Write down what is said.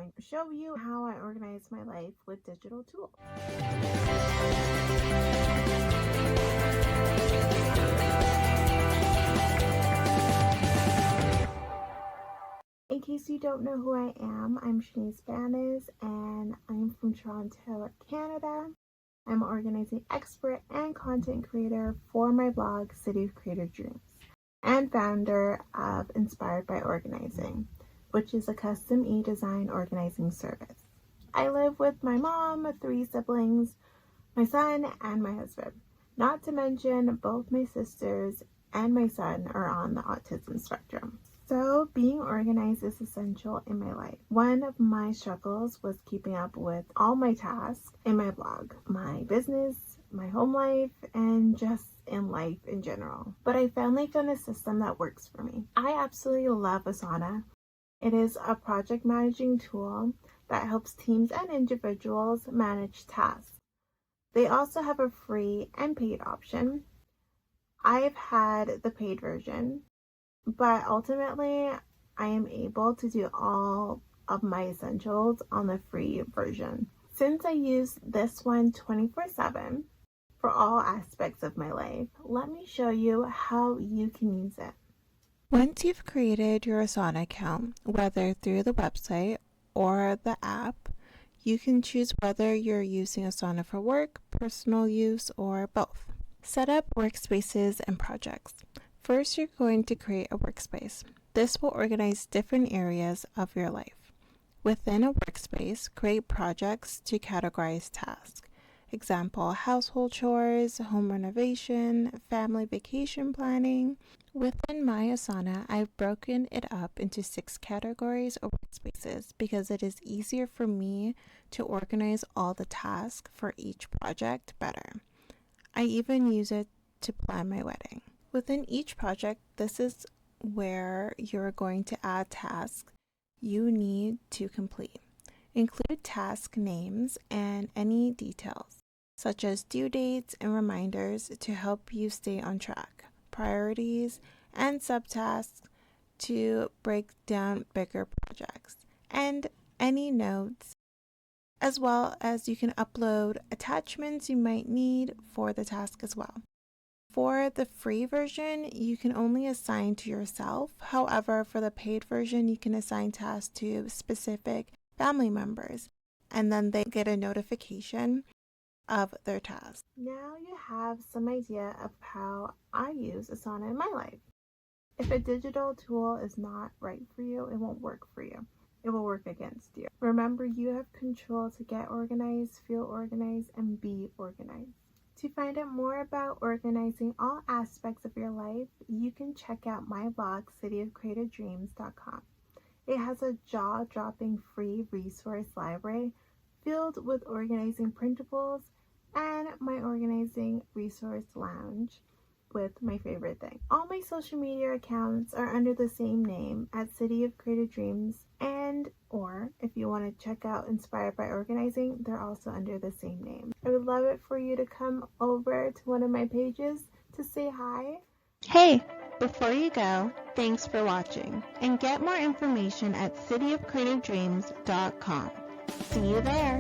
going to show you how I organize my life with digital tools. In case you don't know who I am, I'm Shanice Banis, and I'm from Toronto, Canada. I'm an organizing expert and content creator for my blog, City of Creative Dreams, and founder of Inspired by Organizing, which is a custom e-design organizing service. I live with my mom, 3 siblings, my son, and my husband. Not to mention, both my sisters and my son are on the autism spectrum. So being organized is essential in my life. One of my struggles was keeping up with all my tasks in my blog, my business, my home life, and just in life in general. But I finally found a system that works for me. I absolutely love Asana. It is a project managing tool that helps teams and individuals manage tasks. They also have a free and paid option. I've had the paid version, but ultimately I am able to do all of my essentials on the free version. Since I use this one 24/7 for all aspects of my life, let me show you how you can use it. Once you've created your Asana account, whether through the website or the app, you can choose whether you're using Asana for work, personal use, or both. Set up workspaces and projects. First, you're going to create a workspace. This will organize different areas of your life. Within a workspace, create projects to categorize tasks. Example, household chores, home renovation, family vacation planning. Within my Asana, I've broken it up into 6 categories of workspaces because it is easier for me to organize all the tasks for each project better. I even use it to plan my wedding. Within each project, this is where you're going to add tasks you need to complete. Include task names and any details, such as due dates and reminders to help you stay on track, priorities, and subtasks to break down bigger projects, and any notes, as well as you can upload attachments you might need for the task as well. For the free version, you can only assign to yourself. However, for the paid version, you can assign tasks to specific family members, and then they get a notification of their task. Now you have some idea of how I use Asana in my life. If a digital tool is not right for you, it won't work for you. It will work against you. Remember, you have control to get organized, feel organized, and be organized. To find out more about organizing all aspects of your life, you can check out my blog, cityofcreativedreams.com. It has a jaw-dropping free resource library filled with organizing printables and my organizing resource lounge with my favorite thing. All my social media accounts are under the same name at City of Creative Dreams, and or if you want to check out Inspired by Organizing, they're also under the same name. I would love it for you to come over to one of my pages to say hi. Hey, before you go, thanks for watching, and get more information at cityofcreativedreams.com. See you there.